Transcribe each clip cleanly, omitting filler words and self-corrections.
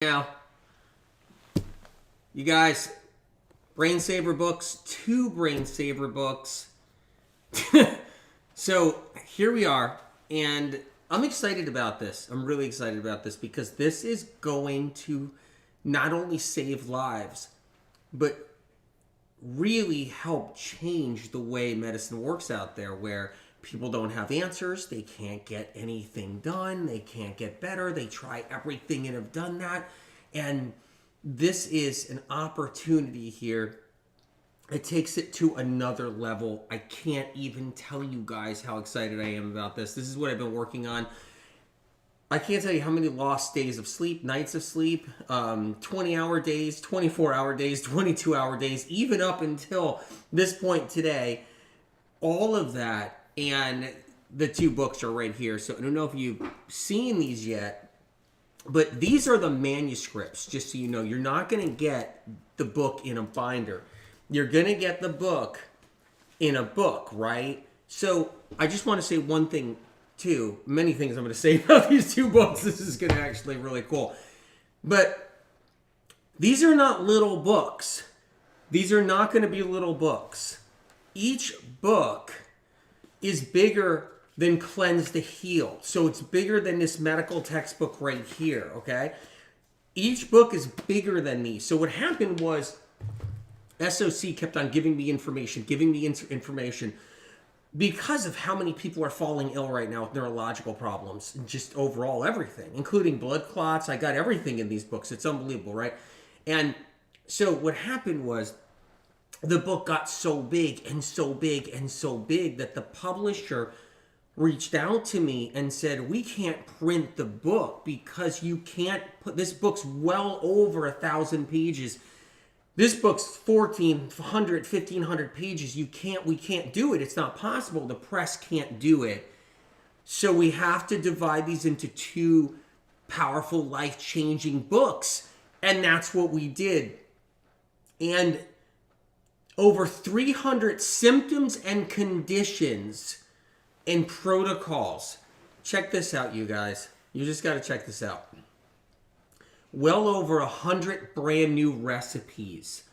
Now, you guys, Brain Saver books, 2 Brain Saver books. So here we are, and I'm excited about this. I'm really excited about this because this is going to not only save lives, but really help change the way medicine works out there, where people don't have answers, they can't get anything done, they can't get better, they try everything and have done that. And this is an opportunity here. It takes it to another level. I can't even tell you guys how excited I am about this. This is what I've been working on. I can't tell you how many lost days of sleep, nights of sleep, 20-hour days, 24-hour days, 22-hour days, even up until this point today. All of that. And the 2 books are right here. So I don't know if you've seen these yet, but these are the manuscripts, just so you know. You're not going to get the book in a binder. You're going to get the book in a book, right? So I just want to say one thing, too. Many things I'm going to say about these 2 books. This is going to actually be really cool. But these are not little books. These are not going to be little books. Each book is bigger than Cleanse to Heal. So it's bigger than this medical textbook right here, okay? Each book is bigger than these. So what happened was SOC kept on giving me information because of how many people are falling ill right now with neurological problems and just overall everything, including blood clots. I got everything in these books. It's unbelievable, right? And so what happened was the book got so big and so big and so big that the publisher reached out to me and said, we can't print the book because you can't put, this book's well over 1,000 pages. This book's 1,400, 1,500 pages. We can't do it. It's not possible. The press can't do it. So we have to divide these into 2 powerful, life-changing books. And that's what we did. And over 300 symptoms and conditions and protocols. Check this out, you guys. You just got to check this out. Well over 100 brand new recipes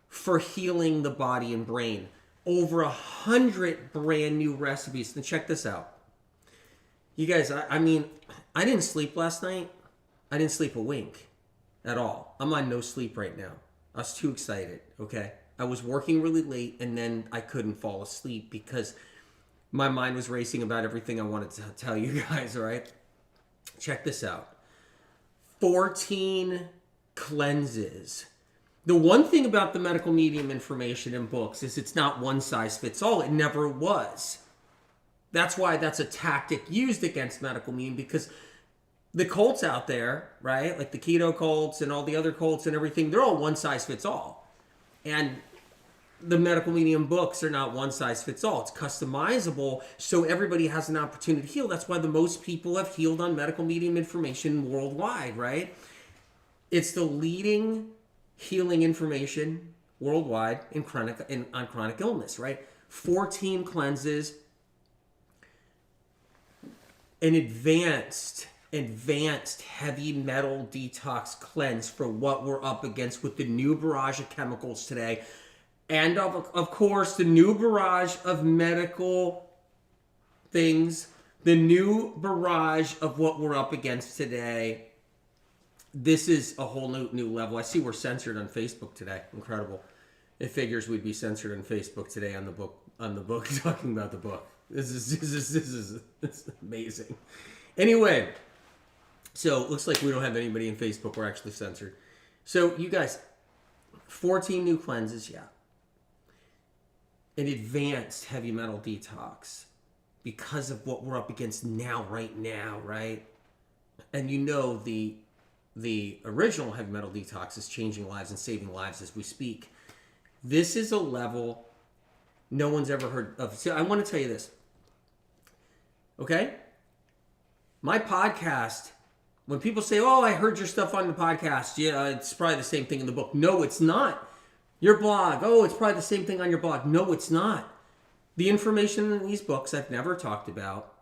for healing the body and brain. Over 100 brand new recipes. Now check this out. You guys, I mean, I didn't sleep last night. I didn't sleep a wink at all. I'm on no sleep right now. I was too excited, okay? I was working really late, and then I couldn't fall asleep because my mind was racing about everything I wanted to tell you guys, all right? Check this out. 14 cleanses. The one thing about the medical medium information in books is it's not one size fits all. It never was. That's why that's a tactic used against medical medium, because the cults out there, right, like the keto cults and all the other cults and everything, they're all one size fits all. And the medical medium books are not one size fits all. It's customizable, so everybody has an opportunity to heal. That's why the most people have healed on medical medium information worldwide, right? It's the leading healing information worldwide on chronic illness, right? 14 cleanses, an advanced heavy metal detox cleanse for what we're up against with the new barrage of chemicals today. And of course, the new barrage of medical things, the new barrage of what we're up against today. This is a whole new level. I see we're censored on Facebook today. Incredible. It figures we'd be censored on Facebook today on the book talking about the book. This is amazing. Anyway, so it looks like we don't have anybody in Facebook. We're actually censored. So you guys, 14 new cleanses, yeah. An advanced heavy metal detox because of what we're up against right now, right? And you know the original heavy metal detox is changing lives and saving lives as we speak. This is a level no one's ever heard of. So I want to tell you this, okay? My podcast, when people say, oh, I heard your stuff on the podcast, yeah, it's probably the same thing in the book. No, it's not. Your blog, oh, it's probably the same thing on your blog. No, it's not. The information in these books I've never talked about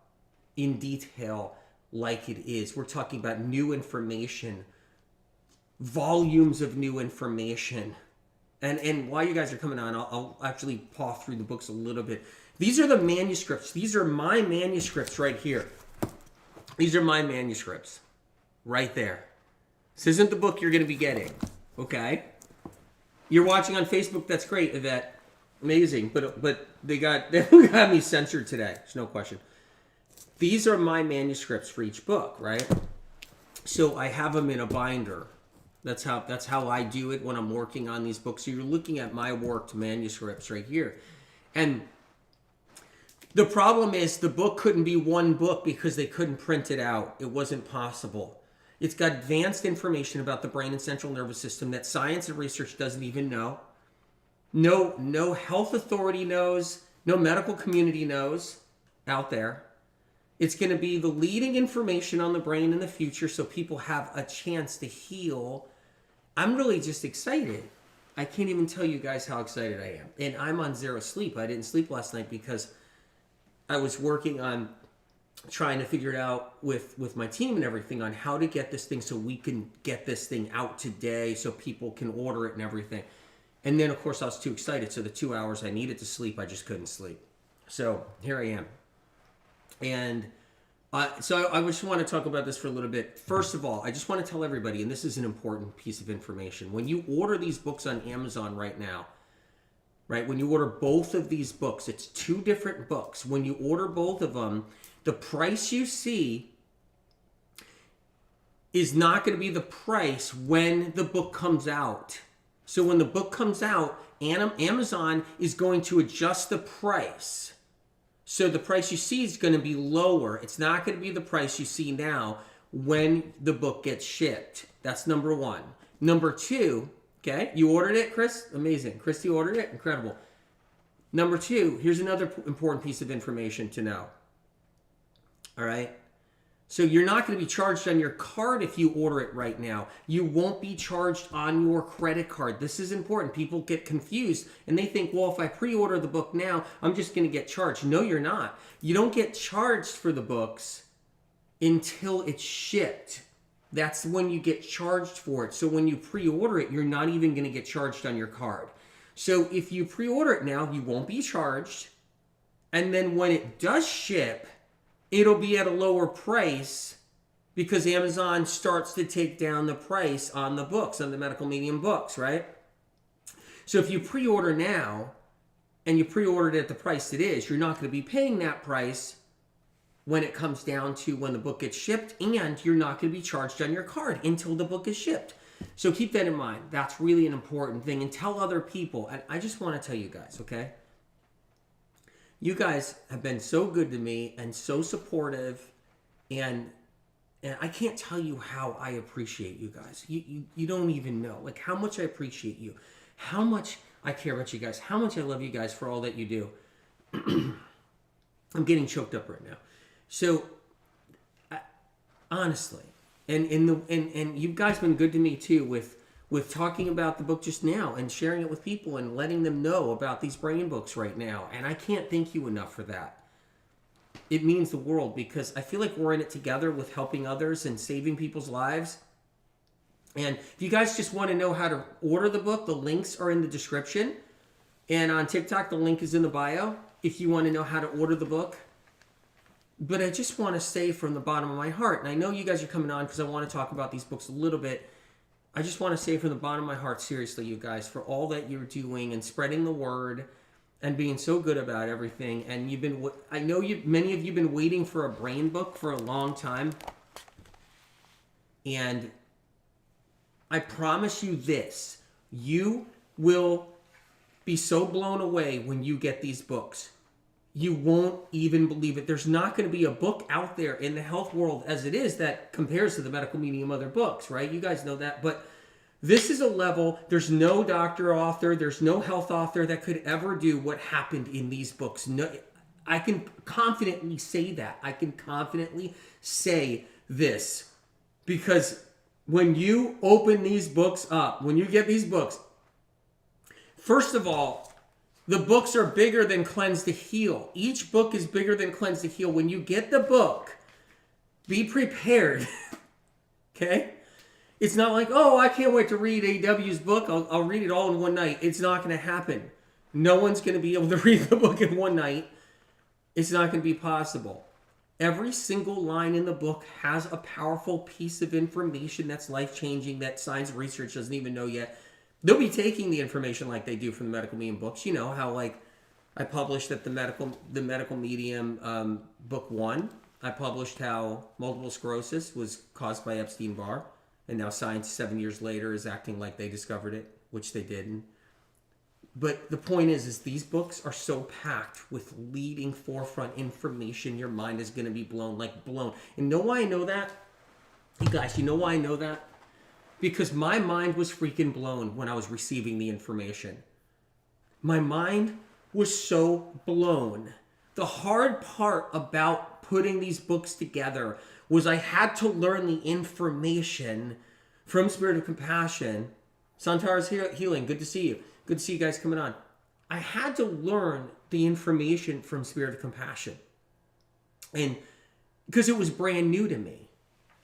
in detail like it is. We're talking about new information volumes of new information. And while you guys are coming on, I'll actually paw through the books a little bit. These are the manuscripts. These are my manuscripts right here. These are my manuscripts right there. This isn't the book you're going to be getting, okay? You're watching on Facebook. That's great, Yvette. Amazing. But they got me censored today. There's no question. These are my manuscripts for each book, right? So I have them in a binder. That's how I do it when I'm working on these books. So you're looking at my worked manuscripts right here. And the problem is the book couldn't be one book because they couldn't print it out. It wasn't possible. It's got advanced information about the brain and central nervous system that science and research doesn't even know. No health authority knows. No medical community knows out there. It's going to be the leading information on the brain in the future so people have a chance to heal. I'm really just excited. I can't even tell you guys how excited I am. And I'm on zero sleep. I didn't sleep last night because I was working on trying to figure it out with my team and everything on how to get this thing so we can get this thing out today so people can order it and everything. And then, of course, I was too excited. So the 2 hours I needed to sleep, I just couldn't sleep. So here I am. And so I just want to talk about this for a little bit. First of all, I just want to tell everybody, and this is an important piece of information. When you order these books on Amazon right now, right, when you order both of these books, it's 2 different books. When you order both of them, the price you see is not going to be the price when the book comes out. So when the book comes out, Amazon is going to adjust the price. So the price you see is going to be lower. It's not going to be the price you see now when the book gets shipped. That's number 1. Number 2, okay, you ordered it, Chris? Amazing. Christy ordered it? Incredible. Number 2, here's another important piece of information to know. All right? So you're not going to be charged on your card if you order it right now. You won't be charged on your credit card. This is important. People get confused and they think, well, if I pre-order the book now, I'm just going to get charged. No, you're not. You don't get charged for the books until it's shipped. That's when you get charged for it. So when you pre-order it, you're not even going to get charged on your card. So if you pre-order it now, you won't be charged. And then when it does ship, it'll be at a lower price because Amazon starts to take down the price on the books, on the medical medium books, right? So if you pre-order now and you pre-ordered at the price it is, you're not going to be paying that price when it comes down to when the book gets shipped, and you're not going to be charged on your card until the book is shipped. So keep that in mind. That's really an important thing. And tell other people. And I just want to tell you guys, okay? You guys have been so good to me and so supportive, and I can't tell you how I appreciate you guys. You don't even know, like, how much I appreciate you, how much I care about you guys, how much I love you guys for all that you do. I'm getting choked up right now. So, honestly, and you guys been good to me too with talking about the book just now and sharing it with people and letting them know about these brain books right now. And I can't thank you enough for that. It means the world because I feel like we're in it together with helping others and saving people's lives. And if you guys just want to know how to order the book, the links are in the description. And on TikTok, the link is in the bio if you want to know how to order the book. But I just want to say from the bottom of my heart, and I know you guys are coming on because I want to talk about these books a little bit. I just want to say from the bottom of my heart, seriously, you guys, for all that you're doing and spreading the word and being so good about everything. And I know many of you have been waiting for a brain book for a long time. And I promise you this, you will be so blown away when you get these books. You won't even believe it. There's not going to be a book out there in the health world as it is that compares to the medical medium other books, right? You guys know that. But this is a level, there's no doctor author, there's no health author that could ever do what happened in these books. No, I can confidently say that. I can confidently say this. Because when you open these books up, when you get these books, first of all, the books are bigger than Cleanse to Heal. Each book is bigger than Cleanse to Heal. When you get the book, be prepared. Okay? It's not like, oh, I can't wait to read AW's book. I'll read it all in one night. It's not going to happen. No one's going to be able to read the book in one night. It's not going to be possible. Every single line in the book has a powerful piece of information that's life-changing that science research doesn't even know yet. They'll be taking the information like they do from the medical medium books. You know how, like, I published that the medical medium book 1. I published how multiple sclerosis was caused by Epstein Barr, and now science 7 years later is acting like they discovered it, which they didn't. But the point is these books are so packed with leading forefront information, your mind is going to be blown. And you know why I know that? You guys, you know why I know that? Because my mind was freaking blown when I was receiving the information. My mind was so blown. The hard part about putting these books together was I had to learn the information from Spirit of Compassion. Santar's Healing, good to see you. Good to see you guys coming on. I had to learn the information from Spirit of Compassion. And because it was brand new to me.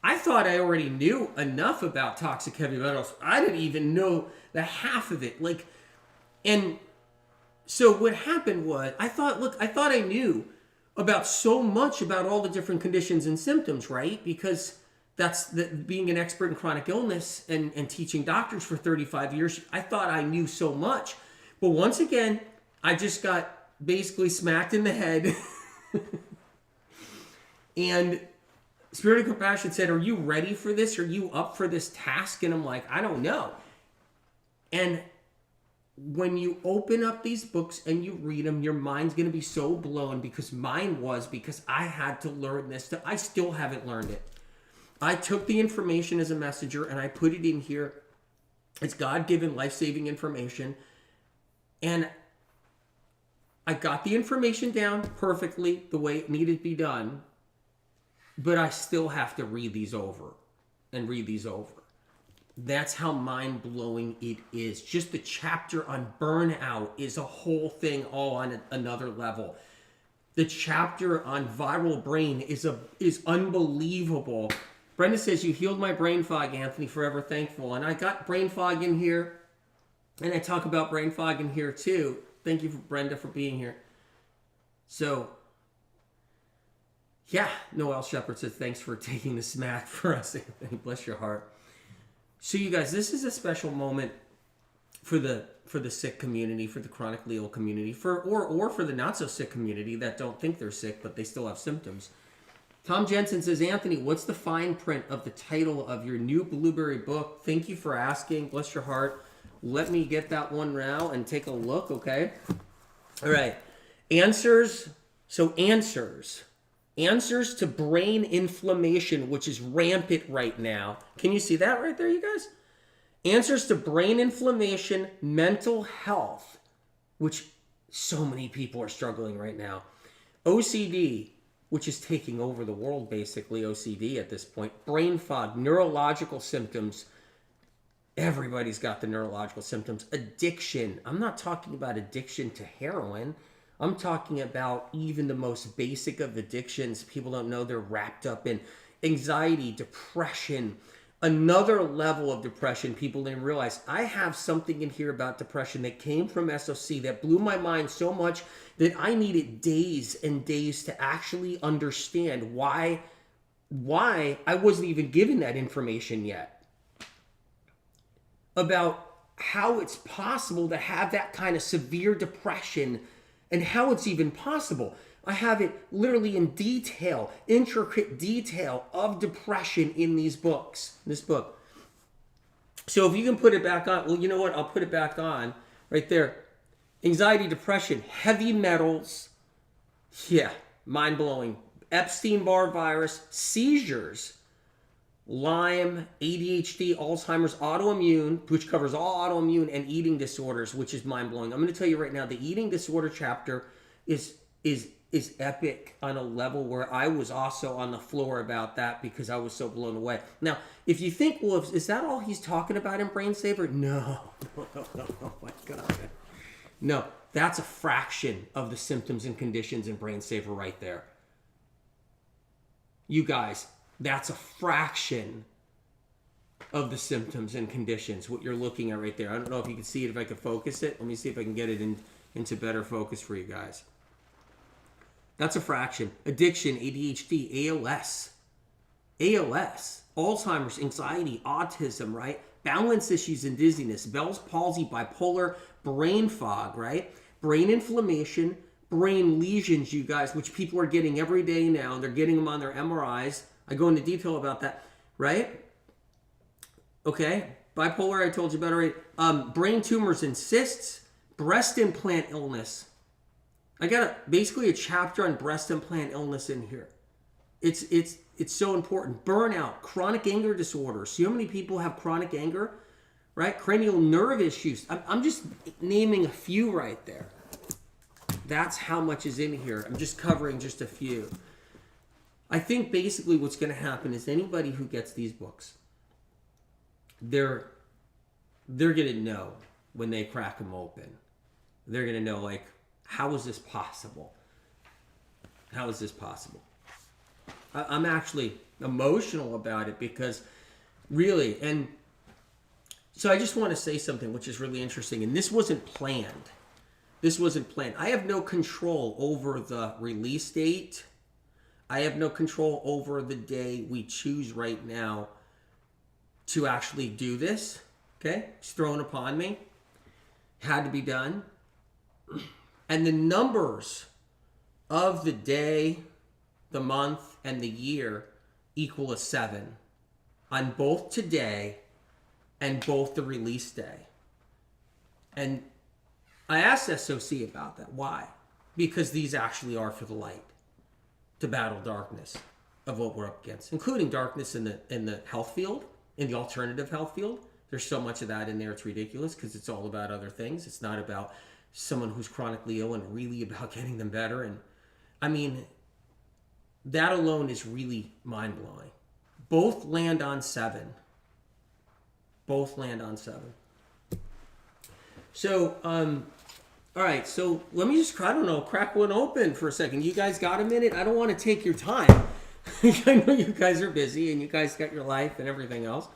I thought I already knew enough about toxic heavy metals. I didn't even know the half of it. And so what happened was, I thought I knew about so much about all the different conditions and symptoms, right? Because that's being an expert in chronic illness and teaching doctors for 35 years. I thought I knew so much. But once again, I just got basically smacked in the head. And Spirit of Compassion said, are you ready for this? Are you up for this task? And I'm like, I don't know. And when you open up these books and you read them, your mind's going to be so blown, because mine was, because I had to learn this stuff. I still haven't learned it. I took the information as a messenger and I put it in here. It's God-given, life-saving information. And I got the information down perfectly the way it needed to be done. But I still have to read these over and read these over. That's how mind-blowing it is. Just the chapter on burnout is a whole thing all on another level. The chapter on viral brain is unbelievable. Brenda says, you healed my brain fog, Anthony, forever thankful. And I got brain fog in here, and I talk about brain fog in here too. Thank you, Brenda, for being here. So, yeah, Noel Shepherd says, thanks for taking the smack for us, Anthony. Bless your heart. So, you guys, this is a special moment for the sick community, for the chronically ill community, or for the not so sick community that don't think they're sick, but they still have symptoms. Tom Jensen says, Anthony, what's the fine print of the title of your new Blueberry book? Thank you for asking. Bless your heart. Let me get that one now and take a look, okay? All right. Answers. So answers to brain inflammation, which is rampant right now. Can you see that right there, you guys? Answers to brain inflammation, mental health, which so many people are struggling right now. OCD, which is taking over the world, basically, OCD at this point. Brain fog, neurological symptoms. Everybody's got the neurological symptoms. Addiction. I'm not talking about addiction to heroin. I'm talking about even the most basic of addictions. People don't know they're wrapped up in anxiety, depression, another level of depression people didn't realize. I have something in here about depression that came from SOC that blew my mind so much that I needed days and days to actually understand why I wasn't even given that information yet. About how it's possible to have that kind of severe depression and how it's even possible. I have it literally in detail, intricate detail of depression in this book. So if you can put it back on, well, you know what? I'll put it back on right there. Anxiety, depression, heavy metals. Yeah, mind-blowing. Epstein-Barr virus, seizures, Lyme, ADHD, Alzheimer's, autoimmune, which covers all autoimmune, and eating disorders, which is mind-blowing. I'm going to tell you right now, the eating disorder chapter is epic on a level where I was also on the floor about that because I was so blown away. Now, if you think, well, is that all he's talking about in Brain Saver? No, oh my God. No, that's a fraction of the symptoms and conditions in Brain Saver right there. You guys, that's a fraction of the symptoms and conditions, what you're looking at right there. I don't know if you can see it, if I can focus it. Let me see if I can get it into better focus for you guys. That's a fraction. Addiction, ADHD, ALS, Alzheimer's, anxiety, autism, right? Balance issues and dizziness, Bell's palsy, bipolar, brain fog, right? Brain inflammation, brain lesions, you guys, which people are getting every day now. They're getting them on their MRIs. I go into detail about that, right? Okay, bipolar, I told you about already. Brain tumors and cysts, breast implant illness. I got basically a chapter on breast implant illness in here. It's so important. Burnout, chronic anger disorders. See how many people have chronic anger, right? Cranial nerve issues. I'm just naming a few right there. That's how much is in here. I'm just covering just a few. I think basically what's going to happen is anybody who gets these books, they're going to know when they crack them open. They're going to know, like, how is this possible? How is this possible? I'm actually emotional about it because really, and so I just want to say something which is really interesting, and this wasn't planned. This wasn't planned. I have no control over the release date. I have no control over the day we choose right now to actually do this. Okay? It's thrown upon me. Had to be done. And the numbers of the day, the month, and the year equal a 7 on both today and both the release day. And I asked SOC about that. Why? Because these actually are for the light, to battle darkness of what we're up against, including darkness in the health field, in the alternative health field. There's so much of that in there, it's ridiculous because it's all about other things. It's not about someone who's chronically ill and really about getting them better. And I mean, that alone is really mind-blowing. Both land on 7. Both land on 7. So, all right, so let me just, I don't know, crack one open for a second. You guys got a minute? I don't want to take your time. I know you guys are busy and you guys got your life and everything else.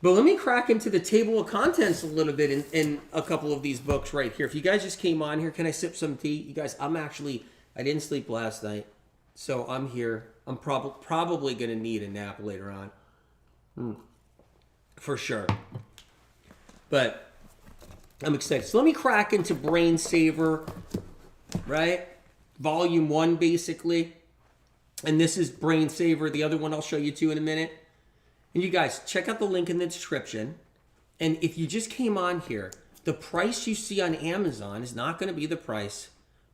But let me crack into the table of contents a little bit in a couple of these books right here. If you guys just came on here, can I sip some tea? You guys, I didn't sleep last night, so I'm here. I'm probably going to need a nap later on. For sure. But I'm excited. So let me crack into Brain Saver, right? Volume 1, basically. And this is Brain Saver. The other one I'll show you too in a minute. And you guys, check out the link in the description. And if you just came on here, the price you see on Amazon is not going to be the price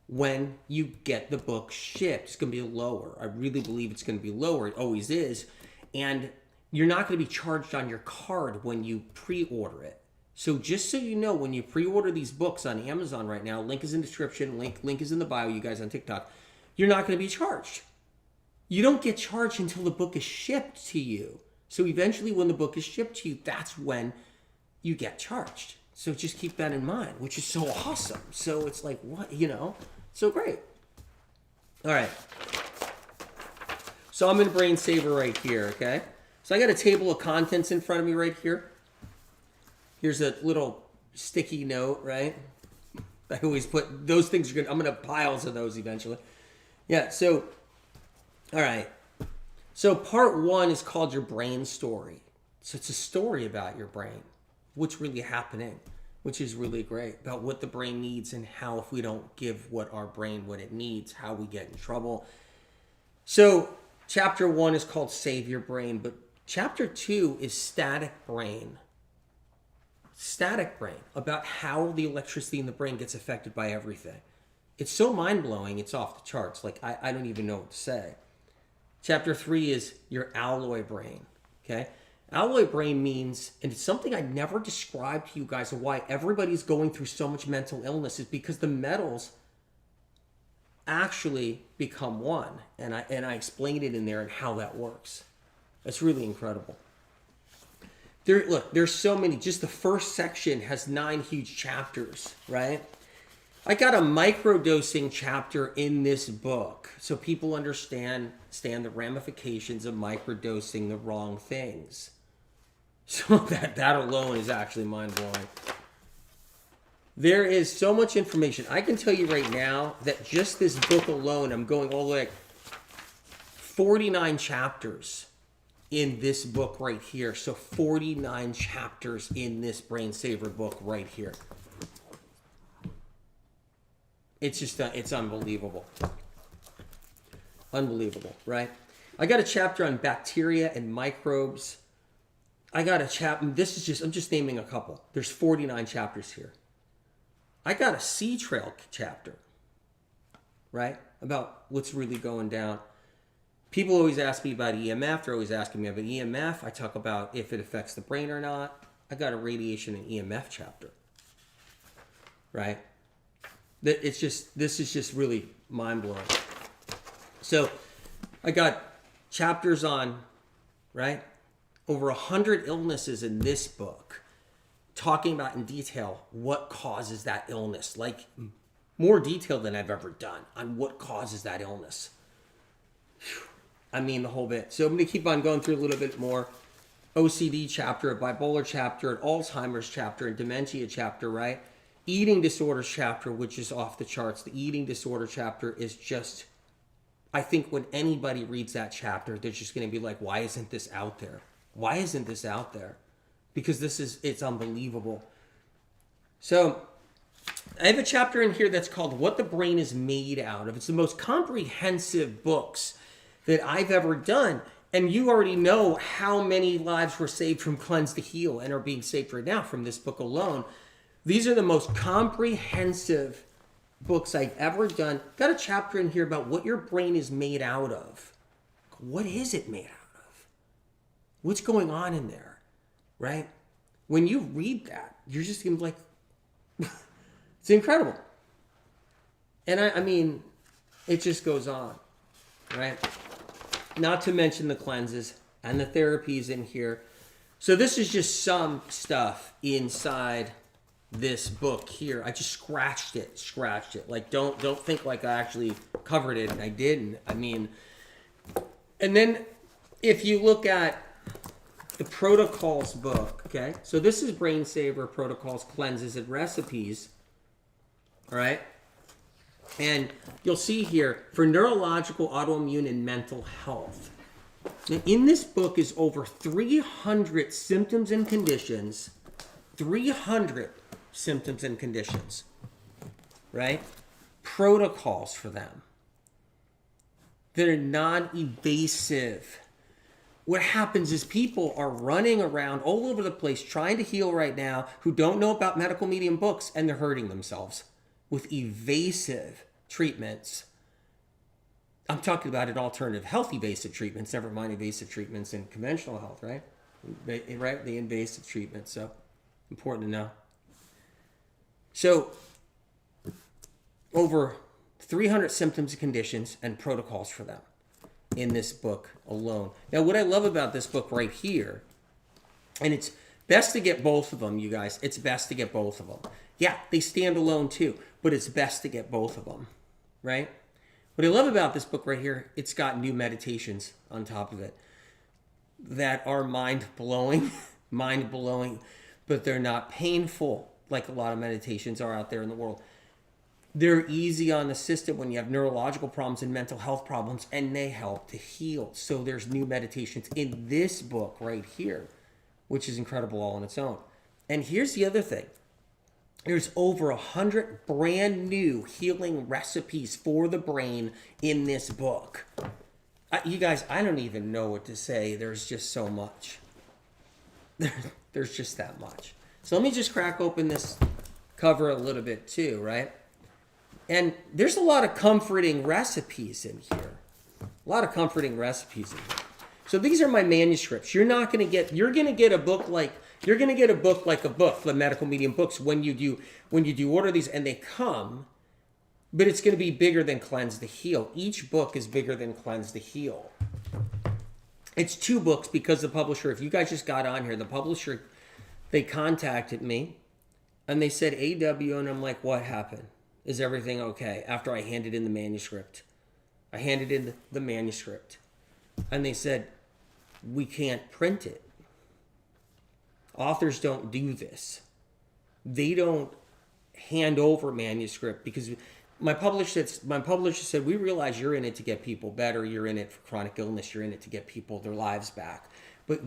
when you get the book shipped. It's going to be lower. I really believe it's going to be lower. It always is. And you're not going to be charged on your card when you pre-order it. So just so you know, when you pre-order these books on Amazon right now, link is in the description, link is in the bio, you guys on TikTok, you're not going to be charged. You don't get charged until the book is shipped to you. So eventually when the book is shipped to you, that's when you get charged. So just keep that in mind, which is so awesome. So it's like, what, so great. All right. So I'm in Brain Saver right here, okay? So I got a table of contents in front of me right here. Here's a little sticky note, right? I always put, those things are good. I'm going to have piles of those eventually. Yeah, so, all right. So part 1 is called Your Brain Story. So it's a story about your brain, what's really happening, which is really great, about what the brain needs and how if we don't give what our brain what it needs, how we get in trouble. So chapter 1 is called Save Your Brain, but chapter 2 is Static Brain. Static brain, about how the electricity in the brain gets affected by everything. It's so mind-blowing, it's off the charts. Like, I don't even know what to say. Chapter 3 is your alloy brain, okay? Alloy brain means, and it's something I never described to you guys of why everybody's going through so much mental illness, is because the metals actually become one. And I explained it in there and how that works. It's really incredible. There's so many. Just the first section has 9 huge chapters, right? I got a microdosing chapter in this book so people understand the ramifications of microdosing the wrong things. So that alone is actually mind-blowing. There is so much information. I can tell you right now that just this book alone, I'm going all the way like 49 chapters in this book right here. So 49 chapters in this Brain Saver book right here. It's just, it's unbelievable. Unbelievable, right? I got a chapter on bacteria and microbes. I got a chapter, I'm just naming a couple. There's 49 chapters here. I got a sea trail chapter, right? About what's really going down. People always ask me about EMF. They're always asking me about EMF. I talk about if it affects the brain or not. I got a radiation and EMF chapter, right? This is just really mind-blowing. So I got chapters on, right? Over 100 illnesses in this book, talking about in detail what causes that illness, like more detail than I've ever done on what causes that illness. I mean, the whole bit. So I'm going to keep on going through a little bit more. OCD chapter, a bipolar chapter, an Alzheimer's chapter, a dementia chapter, right? Eating disorders chapter, which is off the charts. The eating disorder chapter is just, I think when anybody reads that chapter, they're just going to be like, why isn't this out there? Why isn't this out there? Because it's unbelievable. So I have a chapter in here that's called What the Brain is Made Out of. It's the most comprehensive books that I've ever done. And you already know how many lives were saved from Cleanse to Heal and are being saved right now from this book alone. These are the most comprehensive books I've ever done. Got a chapter in here about what your brain is made out of. What is it made out of? What's going on in there? Right? When you read that, you're just going to be like, it's incredible. And I mean, it just goes on, right? Not to mention the cleanses and the therapies in here. So this is just some stuff inside this book here. I just scratched it. Like, don't think like I actually covered it, and I didn't. I mean, and then if you look at the protocols book, okay? So this is Brain Saver, protocols, cleanses, and recipes, all right? And you'll see here, for neurological, autoimmune, and mental health. Now, in this book is over 300 symptoms and conditions, 300 symptoms and conditions, right? Protocols for them that are non-invasive. What happens is people are running around all over the place trying to heal right now who don't know about medical medium books, and they're hurting themselves with evasive treatments. I'm talking about an alternative health evasive treatments, never mind evasive treatments in conventional health, right? Right? The invasive treatments. So important to know. So over 300 symptoms and conditions and protocols for them in this book alone. Now, what I love about this book right here, and it's best to get both of them, you guys. It's best to get both of them. Yeah, they stand alone too, but it's best to get both of them, right? What I love about this book right here, it's got new meditations on top of it that are mind-blowing, but they're not painful like a lot of meditations are out there in the world. They're easy on the system when you have neurological problems and mental health problems, and they help to heal. So there's new meditations in this book right here, which is incredible all on its own. And here's the other thing. There's over 100 brand new healing recipes for the brain in this book. You guys, I don't even know what to say. There's just so much. There's just that much. So let me just crack open this cover a little bit too, right? And there's a lot of comforting recipes in here. So these are my manuscripts. You're going to get a book like a book, the medical medium books, when you do order these, and they come, but it's going to be bigger than Cleanse to Heal. Each book is bigger than Cleanse to Heal. It's 2 books because the publisher, if you guys just got on here, the publisher, they contacted me and they said, AW, and I'm like, what happened? Is everything okay? After I handed in the manuscript. And they said, we can't print it. Authors don't do this. They don't hand over manuscript because my publisher said, we realize you're in it to get people better. You're in it for chronic illness. You're in it to get people their lives back. But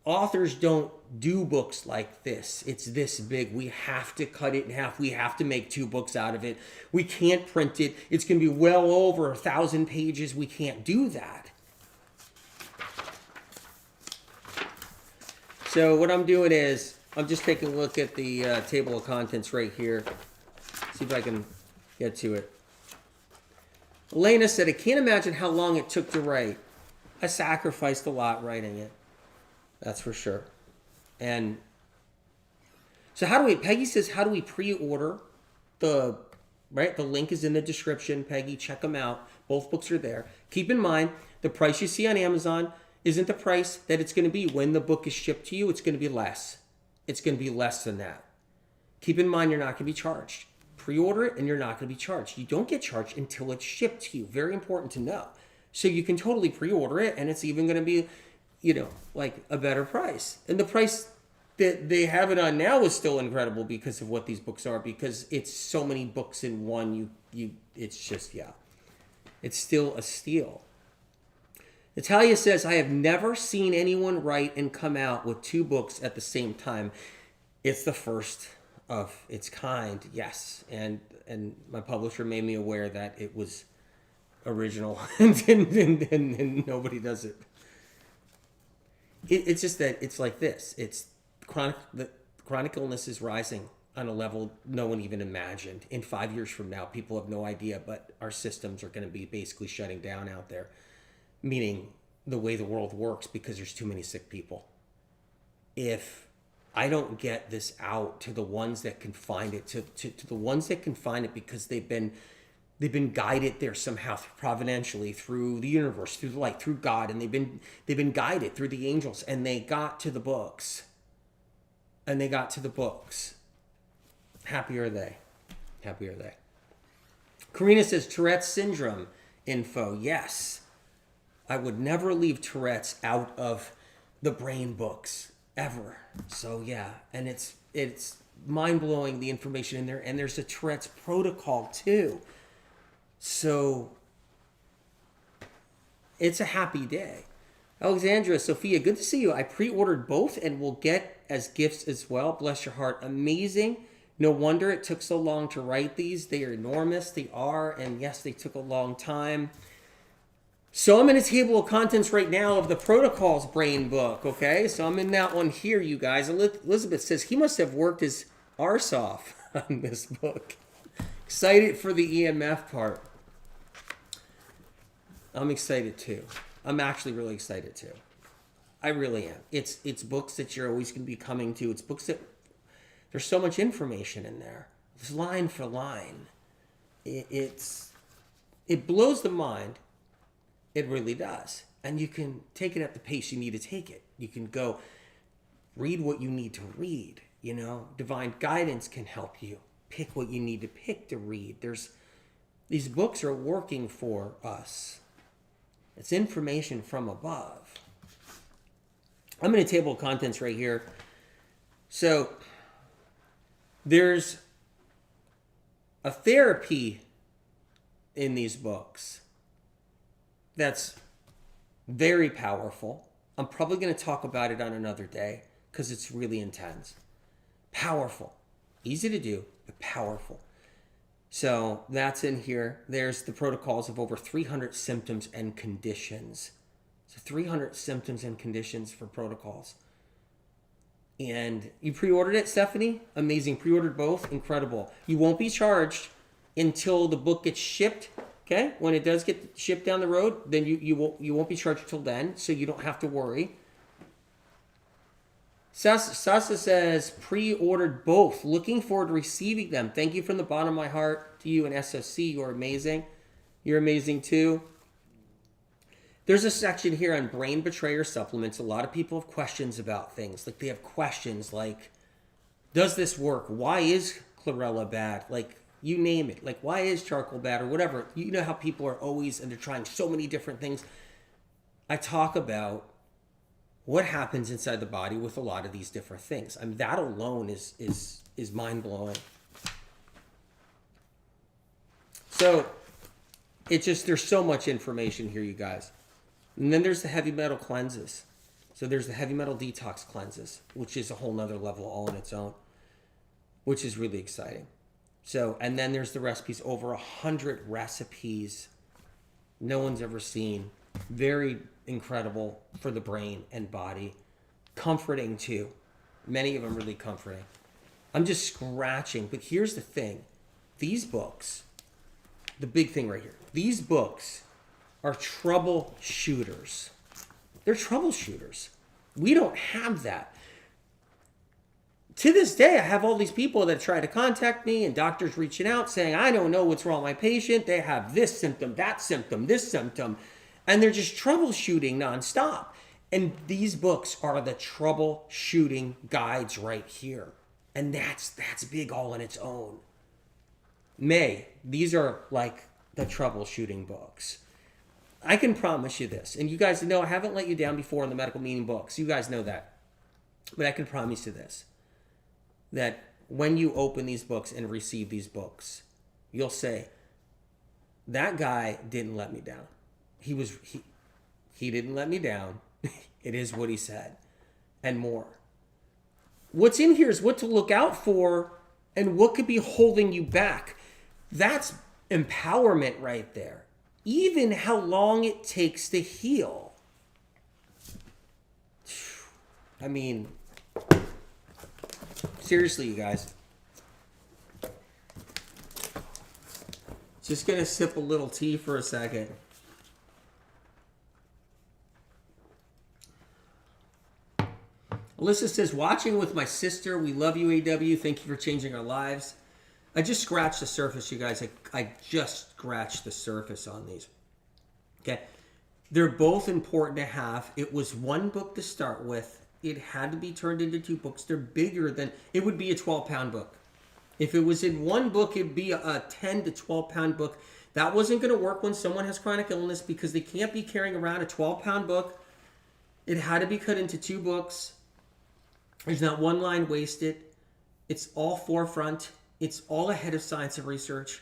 authors don't do books like this. It's this big. We have to cut it in half. We have to make 2 books out of it. We can't print it. It's going to be well over 1,000 pages. We can't do that. So what I'm doing is I'm just taking a look at the table of contents right here. See if I can get to it. Elena said, I can't imagine how long it took to write. I sacrificed a lot writing it. That's for sure. And so Peggy says, how do we pre-order the link is in the description. Peggy, check them out. Both books are there. Keep in mind, the price you see on Amazon isn't the price that it's going to be when the book is shipped to you. It's going to be less. It's going to be less than that. Keep in mind, you're not going to be charged. Pre-order it and you're not going to be charged. You don't get charged until it's shipped to you. Very important to know. So you can totally pre-order it and it's even going to be, like a better price. And the price that they have it on now is still incredible because of what these books are, because it's so many books in one. It's just, it's still a steal. Natalia says, I have never seen anyone write and come out with 2 books at the same time. It's the first of its kind, yes. And my publisher made me aware that it was original and nobody does it. It's just that it's like this. It's the chronic illness is rising on a level no one even imagined. In 5 years from now, people have no idea, but our systems are going to be basically shutting down out there. Meaning the way the world works, because there's too many sick people. If I don't get this out to the ones that can find it, to the ones that can find it because they've been guided there somehow providentially through the universe, through the light, through God, and they've been guided through the angels, and they got to the books. Happy are they. Karina says Tourette's syndrome info. Yes. I would never leave Tourette's out of the brain books ever. So yeah, and it's mind-blowing the information in there, and there's a Tourette's protocol too. So it's a happy day. Alexandra, Sophia, good to see you. I pre-ordered both and will get as gifts as well. Bless your heart. Amazing. No wonder it took so long to write these. They are enormous. They are. And yes, they took a long time. So I'm in a table of contents right now of the Protocols brain book. Okay. So I'm in that one here, you guys. Elizabeth says he must have worked his arse off on this book. Excited for the EMF part. I'm excited too. I'm actually really excited too. I really am. It's books that you're always going to be coming to. It's books that there's so much information in there. It's line for line. It blows the mind. It really does. And you can take it at the pace you need to take it. You can go read what you need to read. Divine guidance can help you pick what you need to pick to read. These books are working for us. It's information from above. I'm in a table of contents right here. So there's a therapy in these books that's very powerful. I'm probably going to talk about it on another day because it's really intense. Powerful. Easy to do, but powerful. So that's in here. There's the protocols of over 300 symptoms and conditions. So 300 symptoms and conditions for protocols. And you pre-ordered it, Stephanie? Amazing. Pre-ordered both. Incredible. You won't be charged until the book gets shipped. Okay? When it does get shipped down the road, then you won't be charged till then, so you don't have to worry. Sasa says, pre-ordered both. Looking forward to receiving them. Thank you from the bottom of my heart to you and SOC. You're amazing. You're amazing too. There's a section here on brain betrayer supplements. A lot of people have questions about things. Like they have questions like, does this work? Why is chlorella bad? Like, you name it. Like, why is charcoal bad or whatever? You know how people are always, and they're trying so many different things. I talk about what happens inside the body with a lot of these different things. I mean, that alone is mind-blowing. So there's so much information here, you guys. And then there's the heavy metal cleanses. So there's the heavy metal detox cleanses, which is a whole nother level all on its own, which is really exciting. So, and then there's the recipes, over 100 recipes no one's ever seen. Very incredible for the brain and body. Comforting too. Many of them really comforting. I'm just scratching, but here's the thing. These books, the big thing right here, these books are troubleshooters. They're troubleshooters. We don't have that. To this day, I have all these people that try to contact me and doctors reaching out saying, I don't know what's wrong with my patient. They have this symptom, that symptom, this symptom. And they're just troubleshooting nonstop. And these books are the troubleshooting guides right here. And that's big all on its own. These are like the troubleshooting books. I can promise you this, and you guys know I haven't let you down before in the medical meaning books. You guys know that. But I can promise you this, that when you open these books and receive these books, you'll say, that guy didn't let me down. He didn't let me down. It is what he said, and more. What's in here is what to look out for and what could be holding you back. That's empowerment right there. Even how long it takes to heal. I mean, seriously, you guys. Just gonna sip a little tea for a second. Alyssa says, watching with my sister. We love you, AW. Thank you for changing our lives. I just scratched the surface, you guys. I just scratched the surface on these. Okay. They're both important to have. It was one book to start with. It had to be turned into 2 books. They're bigger than, it would be a 12-pound book. If it was in one book, it'd be a 10 to 12-pound book. That wasn't going to work when someone has chronic illness because they can't be carrying around a 12-pound book. It had to be cut into 2 books. There's not one line wasted. It's all forefront. It's all ahead of science and research.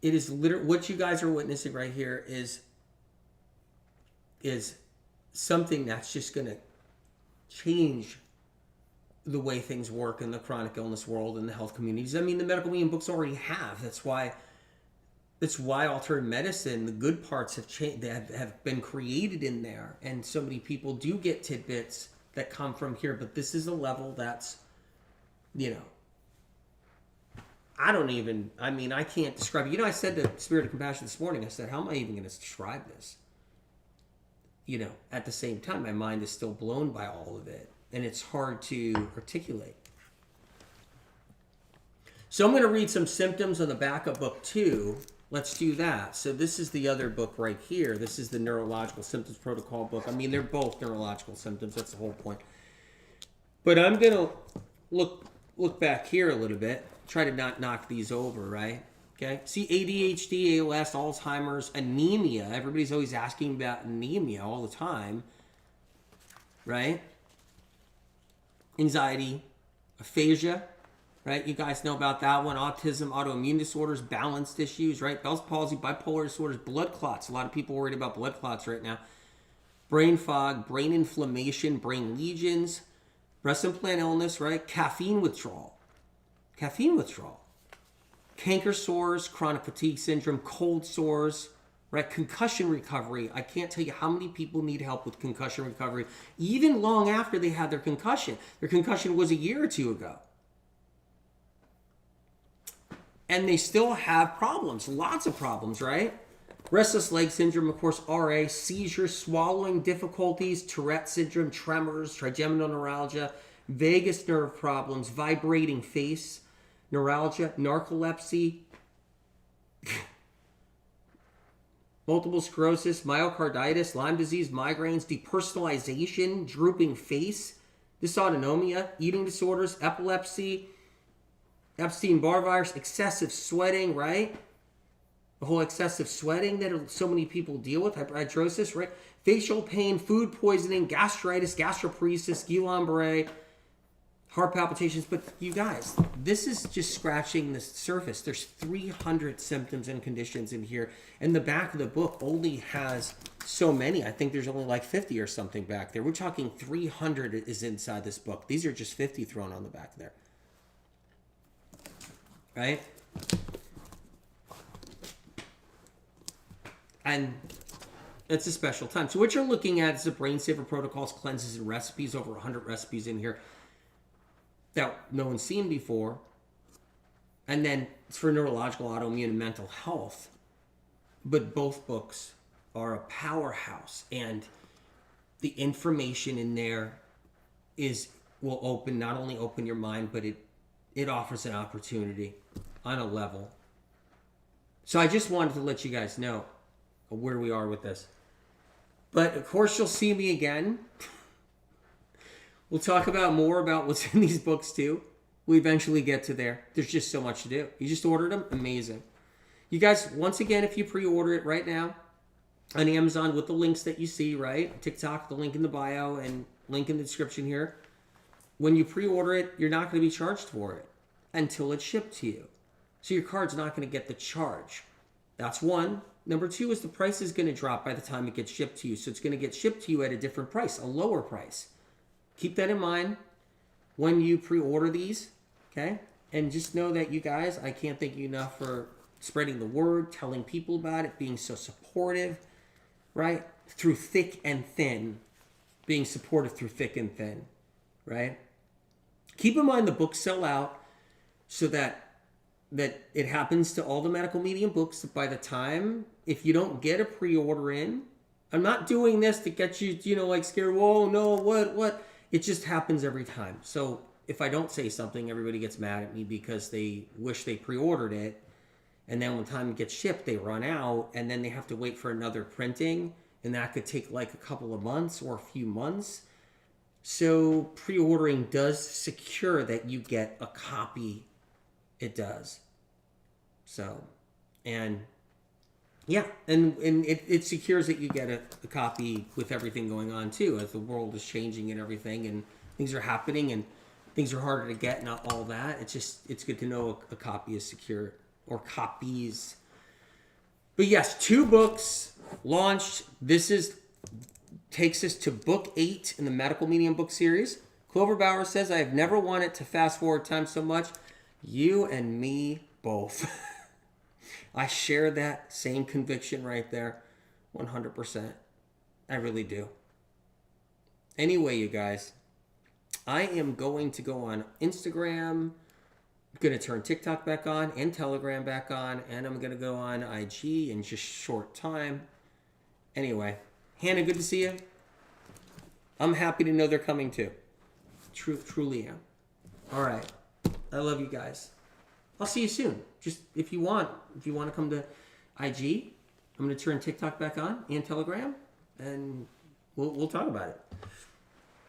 It is literally what you guys are witnessing right here is something that's just going to change the way things work in the chronic illness world and the health communities. I mean, the medical meaning books already have. That's why alternative medicine, the good parts have changed. They have been created in there, and so many people do get tidbits that come from here. But this is a level that's, I can't describe it. I said to Spirit of Compassion this morning, I said, how am I even going to describe this? At the same time, my mind is still blown by all of it, and it's hard to articulate. So I'm going to read some symptoms on the back of book 2. Let's do that. So this is the other book right here. This is the Neurological Symptoms Protocol book. I mean, they're both neurological symptoms. That's the whole point. But I'm going to look back here a little bit. Try to not knock these over, right? Okay. See, ADHD, ALS, Alzheimer's, anemia. Everybody's always asking about anemia all the time, right? Anxiety, aphasia, right? You guys know about that one. Autism, autoimmune disorders, balanced issues, right? Bell's palsy, bipolar disorders, blood clots. A lot of people are worried about blood clots right now. Brain fog, brain inflammation, brain lesions, breast implant illness, right? Caffeine withdrawal, canker sores, chronic fatigue syndrome, cold sores, right? Concussion recovery. I can't tell you how many people need help with concussion recovery, even long after they had their concussion. Their concussion was a year or 2 ago. And they still have problems, lots of problems, right? Restless leg syndrome, of course, RA, seizures, swallowing difficulties, Tourette syndrome, tremors, trigeminal neuralgia, vagus nerve problems, vibrating face, neuralgia, narcolepsy, multiple sclerosis, myocarditis, Lyme disease, migraines, depersonalization, drooping face, dysautonomia, eating disorders, epilepsy, Epstein, Barr virus, excessive sweating, right? The whole excessive sweating that so many people deal with, hyperhidrosis, right? facial pain, food poisoning, gastritis, gastroparesis, Guillain-Barré, heart palpitations. But you guys, this is just scratching the surface. There's 300 symptoms and conditions in here. And the back of the book only has so many. I think there's only like 50 or something back there. We're talking 300 is inside this book. These are just 50 thrown on the back there. Right? And it's a special time. So what you're looking at is the Brain Saver protocols, cleanses, and recipes. Over 100 recipes in here that no one's seen before. And then it's for neurological, autoimmune, and mental health. But both books are a powerhouse. And the information in there will not only open your mind, but it offers an opportunity on a level. So I just wanted to let you guys know where we are with this. But of course, you'll see me again. We'll talk about more about what's in these books too. We eventually get to there. There's just so much to do. You just ordered them? Amazing. You guys, once again, if you pre-order it right now on Amazon with the links that you see, right? TikTok, the link in the bio and link in the description here. When you pre-order it, you're not going to be charged for it until it's shipped to you. So your card's not going to get the charge. That's one. Number two is the price is going to drop by the time it gets shipped to you. So it's going to get shipped to you at a different price, a lower price. Keep that in mind when you pre-order these, okay? And just know that you guys, I can't thank you enough for spreading the word, telling people about it, being so supportive, right? Through thick and thin. Being supportive through thick and thin, right? Keep in mind the books sell out so that it happens to all the medical medium books. By the time, if you don't get a pre-order in, I'm not doing this to get you, like scared. Whoa, no, what? It just happens every time. So if I don't say something, everybody gets mad at me because they wish they pre-ordered it. And then when time it gets shipped, they run out and then they have to wait for another printing. And that could take like a couple of months or a few months. So pre-ordering does secure that you get a copy. It does. So, and yeah, and it secures that you get a copy with everything going on too, as the world is changing and everything, and things are happening and things are harder to get, not all that. It's good to know a copy is secure, or copies. But yes, 2 books launched. This takes us to book 8 in the medical medium book series. Clover Bauer says, I have never wanted to fast forward time so much. You and me both. I share that same conviction right there. 100%. I really do. Anyway, you guys, I am going to go on Instagram. I'm going to turn TikTok back on and Telegram back on. And I'm going to go on IG in just short time. Anyway, Hannah, good to see you. I'm happy to know they're coming too. Truly am. All right. I love you guys. I'll see you soon. Just if you want to come to IG, I'm going to turn TikTok back on and Telegram, and we'll talk about it.